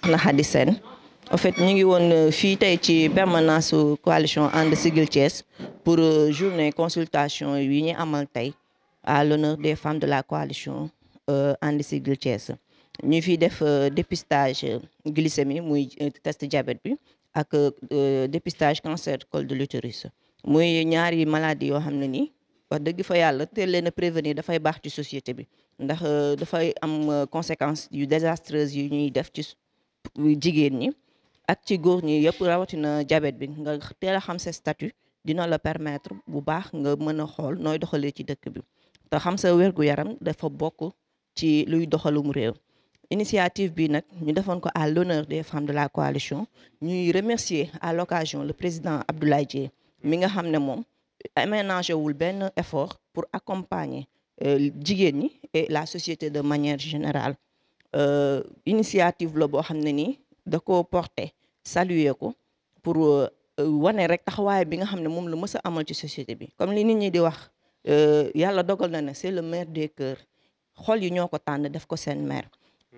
na Khady Sène en fait ñu ngi woon fii tey ci permanence coalition And Siggil Thiès pour journée consultation yi ñu amal tey à l'honneur des femmes de la coalition And Siggil Thiès ñu fiy def dépistage glycémie muy test diabète bi ak dépistage cancer du col de l'utérus muy ñaari maladie yoo xam ne nii wax dëgg fa yàlla teel leen a prévenir dafay baax ci société bi ndax dafay am conséquences yu désastreuses yu ñuy def ci jigéen ñi ak ci góor ñi yëpp rawatina diabète bi nga teel a xam sa statut dina la permettre bu baax nga mën a xool nooy doxalee ci dëkk bi te xam sa wérgu yaram dafa bokk ci luy doxalum réew. Initiative bi nag ñu defoon ko à l'honneur des femmes de la coalition ñuy remercier à l'occasion le président Abdoulaye Dièye mi nga xam ne moom aménagé wul benn effort pour accompagner jigéen ñi et la société de manière générale. Initiative la boo xam ne nii da ko porter saluer ko pour wane rek taxawaay bi nga xam ne moom la mës a amal ci société bi comme li nit ñi di wax yàlla dogal na ne c'est le maire des cœurs xol yi ñoo ko tànn def ko seen maire.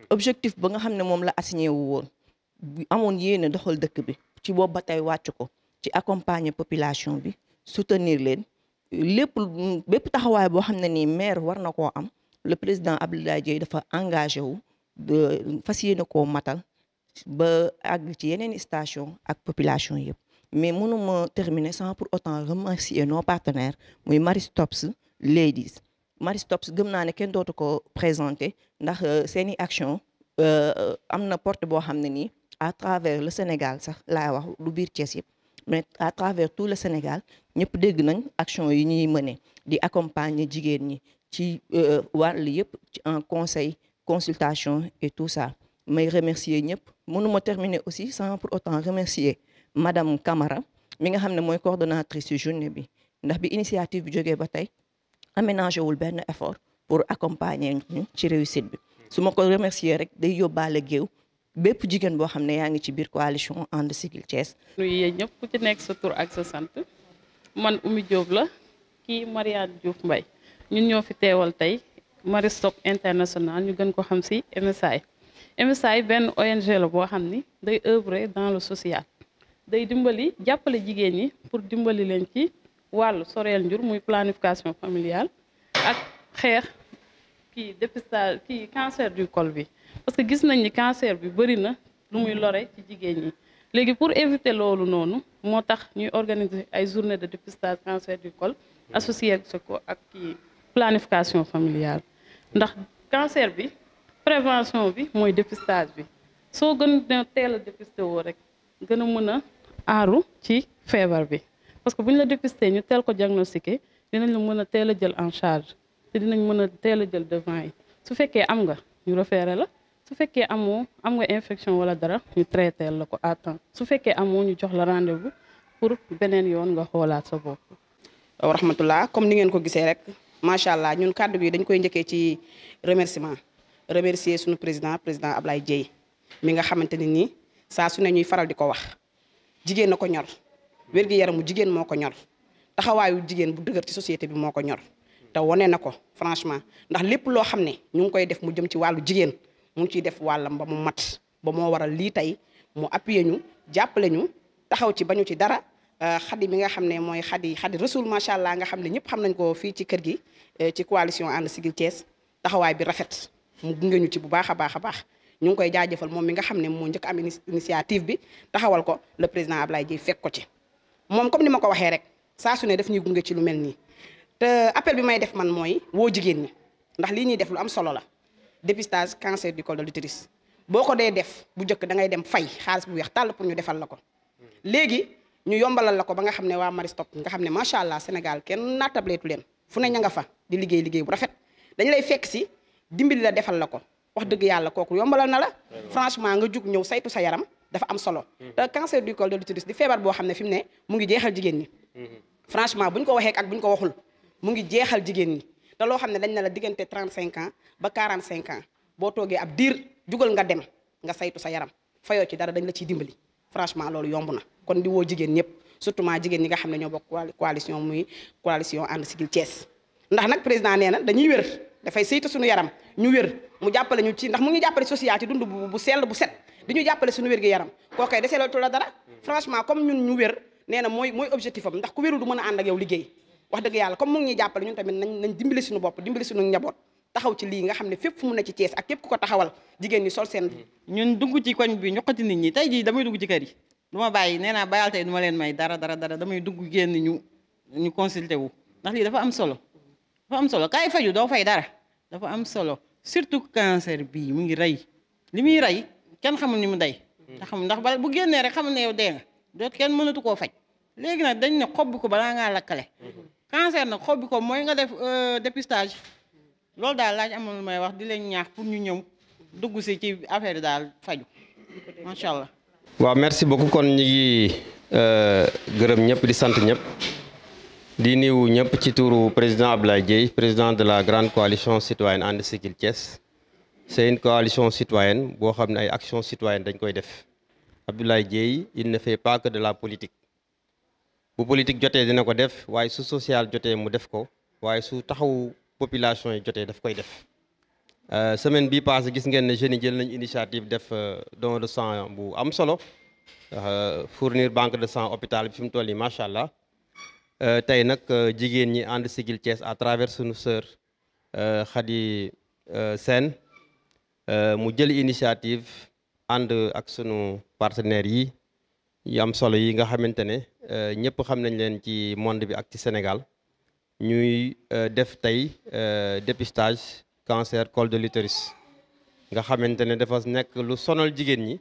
Objectif ba nga xam ne moom la assigné wu woon amoon yéene doxal dëkk bi ci boobu ba tey wàcc ko ci accompagner population bi soutenir leen bépp taxawaay boo xam ne nii maire war na koo am le président Abdoulaye Dièye dafa engagé wu fas yéene koo matal ba àgg ci yeneen station ak population yëpp mais mënuma terminer sans pour autant remercier nos partenaires muy Maristops Ladies. Maristops gëm naa ne kenn dootu ko présenté ndax seeni action am na porte boo xam ne nii à travers le Sénégal sax laay wax lu biir Thiès yëpp mais à travers tout le Sénégal ñëpp dégg nañ action yi ñuy mëne di accompagner jigéen ñi ci wàll yëpp ci en conseil consultation et tout ça may remercier ñëpp mënuma terminer aussi sans pour autant remercier madame Camara mi nga xam ne mooy coordonnatrice ci journée bi ndax bi initiative bi jógee ba tey aménagé wul benn effort pour accompagner ñu ci réussite bi su ma ko remercier rek day yóbbaale géew bépp jigéen boo xam ne yaa ngi ci biir coalition And Siggil Thiès. nuyu yéen ñëpp ku ci nekk sa tur ak sa sant man Oumy Diop la kii Mariane Diouf Mbaye ñun ñoo fi teewal tey Maristops International ñu gën ko xam ci MSI. MSI benn ONG la boo xam ni day œuvrer dans le social day dimbali jàppale jigéen ñi pour dimbali leen ci wàllu soreel njur muy planification familiale ak xeex dépistage cancer du col bi parce que gis nañ ni cancer bi bëri na lu muy lore ci jigéen ñi léegi pour éviter loolu noonu moo tax ñuy organiser ay journée de dépistage cancer du col associé ko ak planification familiale ndax cancer bi prévention bi mooy dépistage bi soo gën a teel a dépister woo rek gën a mën a aaru ci feebar bi parce que bu ñu la dépister ñu teel ko diagnostiqué dinañ la mën a teel a jël en charge te dinañ mën a teel a jël devant yi su fekkee am nga ñu référé la su fekkee am nga infection wala dara ñu traité la ko à temps su fekkee amoo ñu jox la rendez-vous pour beneen yoon nga xoolaat sa bopp. wa rahmatullah comme ni ngeen ko gisee rek macha allah ñun kàddu bi dañ koy njëkkee ci remercier suñu président Ablaye Dièye mi nga xamante ne nii saa su ne ñuy faral di ko wax jigéen na ko ñor. wér-gi-yaramu jigéen moo ko ñor taxawaayu jigéen bu dëgër ci société bi moo ko ñor te wane na ko franchement ndax lépp loo xam ne ñu ngi koy def mu jëm ci wàllu jigéen mu ngi ciy def wàllam ba mu mat ba moo waral lii tey mu appuyer ñu jàppale ñu taxaw ci bañu ci dara Khady mi nga xam ne mooy Khady Rasoul macha allah nga xam ne ñëpp xam nañ ko fii ci kër gi ci coalition And Siggil Thiès taxawaay bi rafet mu gunge ñu ci bu baax a baax a baax ñu ngi koy jaajëfal moom mi nga xam ne moo njëkk am initiative bi taxawal ko le président Ablaye Dièye fekk ko ci. moom comme ni ma ko waxee rek saa su ne daf ñuy gunge ci lu mel nii te appel bi may def man mooy woo jigéen ñi ndax lii ñuy def lu am solo la dépistage cancer du col de l'utérus boo ko dee def bu njëkk da ngay dem fay xaalis bu weex tàll pour ñu defal la ko léegi ñu yombalal la ko ba nga xam ne waa Maristops nga xam ne macha allah Sénégal kenn nattableetu leen fu ne ña nga fa di liggéey bu rafet dañu lay fekk si dimbali la defal la ko wax dëgg yàlla kooku yombalal na la franchement nga jug ñëw saytu sa yaram dafa am solo te cancer du col de l'utérus di feebar boo xam ne fi mu ne mu ngi jeexal jigéen ñi franchement buñ ko waxee ak buñ ko waxul mu ngi jeexal jigéen ñi te loo xam ne dañ ne la diggante 35 ans ba 45 ans boo toogee ab diir jugal nga dem nga saytu sa yaram fayoo ci dara dañ la ciy dimbali franchement loolu yomb na kon di woo jigéen ñëpp surtout jigéen ñi nga xam ne ñoo bokk coalition muy coalition And Siggil Thiès ndax nag président nee na dañuy wér dafay saytu suñu yaram ñu wér mu jàppale ñu ci ndax mu ngi jàppale social ci dund bu sell bu set di ñu jàppale suñu wér-gu-yaram koo koy desee la dara franchement comme ñun ñu wér nee na mooy objectif am ndax ku wérul du mën a ànd ak yow liggéey wax dëgg yàlla comme mu ngi ñuy jàppale ñun tamit nañ dimbali suñu bopp dimbali suñu njaboot taxaw ci lii nga xam ne fépp fu mu ne ci Thiès ak képp ku ko taxawal jigéen ñi sol seen ñun dugg ci koñ bi ñoqati nit ñi tey jii damay dugg ci kër yi du ma bàyyi nee naa bayal tey du ma leen may dara damay dugg génn ñu consulté wu ndax lii dafa am solo kaay faju doo fay dara dafa am solo surtout cancer bii mu ngi rey li muy rey kenn xamul ni mu day te xamul ndax bu génnee rek xamul ne yow dee nga doot kenn mënatu koo faj léegi nag dañ ne xob bi ko balaa ngaa lakkale cancer nag xob bi ko mooy nga def dépistage loolu daal laaj amoon lu may wax di leen ñaax pour ñu ñëw dugg si ci affaire yi daal faju macha allah. waaw merci beaucoup kon ñu ngi gërëm ñëpp di sant ñëpp di nuyu ñëpp ci turu président Abdoulaye Dièye président de la grande coalition citoyenne And Siggil Thiès c'est une coalition citoyenne boo xam ne ay actions citoyennes dañ koy def Abdoulaye Dièye il ne fait pas que de la politique bu politique jotee dina ko def waaye su social jotee mu def ko waaye su taxaw population yi jotee daf koy def semaine bii passé gis ngeen ne jeunes yi jël nañ initiative def don de sang bu am solo fournir banque de sang hôpital bi fi mu toll nii macha allah tey nag jigéen ñi ànd Siggil Thiès à travers sunu sœur Khady Sène mu jël initiative ànd ak sunu partenaires yi am solo yi nga xamante ne ñëpp xam nañ leen ci monde bi ak ci Sénégal ñuy def tey dépistage cancer col de l'utérus nga xamante ne dafa nekk lu sonal jigéen ñi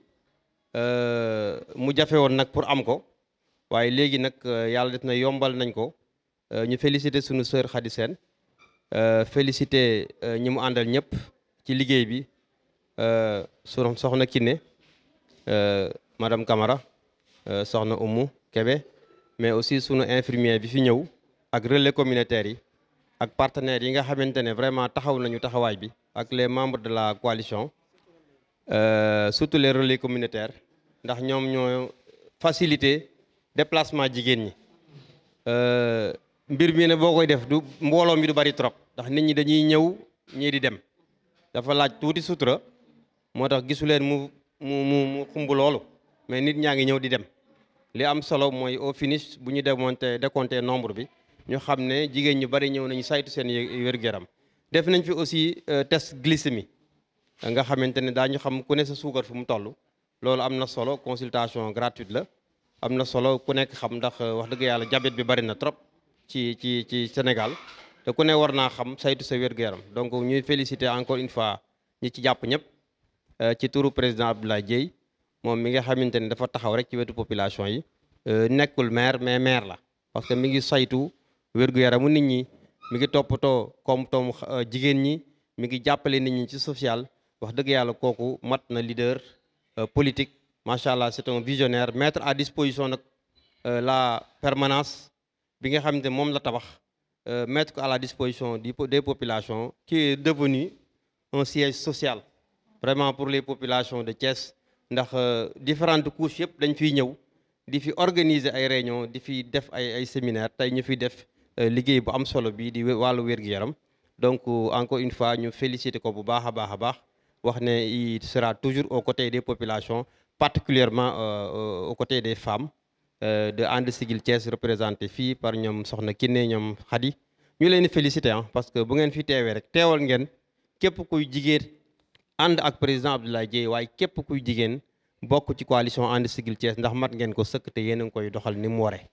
mu jafe woon nag pour am ko waaye léegi nag yàlla def na yombal nañ ko ñu féliciter sunu sœur Khady Sène féliciter ñi mu àndal ñëpp ci liggéey bi sunu soxna Kiné madame Camara soxna Oumou Kébé mais aussi sunu infirmier bi fi ñëw ak relais communautaire yi ak partenaires yi nga xamante ne vraiment taxaw nañu taxawaay bi ak les membres de la coalition surtout les relais communautaires ndax ñoom ñoo faciliter déplacement jigéen ñi mbir mi ne boo koy def du mbooloo mi du bari trop ndax nit ñi dañuy ñëw ñii di dem dafa laaj tuuti sutura moo tax gisu leen mu xumb loolu mais nit ñaa ngi ñëw di dem li am solo mooy au finish bu ñu décompté nombre bi ñu xam ne jigéen ñu bari ñëw nañu saytu seen wér-gu-yaram def nañ fi aussi test glycémie nga xamante ne daañu xam ku ne sa suukar fu mu toll loolu am na solo consultation gratuite la am na solo ku nekk xam ndax wax dëgg yàlla diabète bi bari na trop ci Sénégal te ku ne war naa xam saytu sa wér-gu-yaram donc ñuy féliciter encore une fois ñi ci jàpp ñëpp ci turu président Abdoulaye Dièye moom mi nga xamante ne dafa taxaw rek ci wetu population yi nekkul maire mais maire la parce que mi ngi saytu wér-gu-yaramu nit ñi mi ngi toppatoo koom-toomu jigéen ñi mi ngi jàppale nit ñi ci social wax dëgg yàlla kooku mat na leader politique macha allah c'est un visionnaire mettre à disposition nag la permanence bi nga xamante moom la tabax mettre ko à la disposition des populations qui est devenu un siège social vraiment pour les populations de Thiès ndax différentes couches yëpp dañ fiy ñëw di fi organiser ay réunions di fi def ay séminaires tey ñu fiy def liggéey bu am solo bi di wàllu wér-gu-yaram donc encore une fois ñu féliciter ko bu baax a baax wax ne il sera toujours aux côtés des populations particulièrement aux côtés des femmes de And Siggil Thiès représenté fii par ñoom soxna Kiné ñoom Khady ñu leen di féliciter parce que bu ngeen fi teewee rek teewal ngeen képp kuy jigéen ànd ak président Abdoulaye Dièye waaye képp kuy jigéen bokk ci coalition And Siggil Thiès ndax mat ngeen ko sëkk te yéen a ngi koy doxal ni mu waree.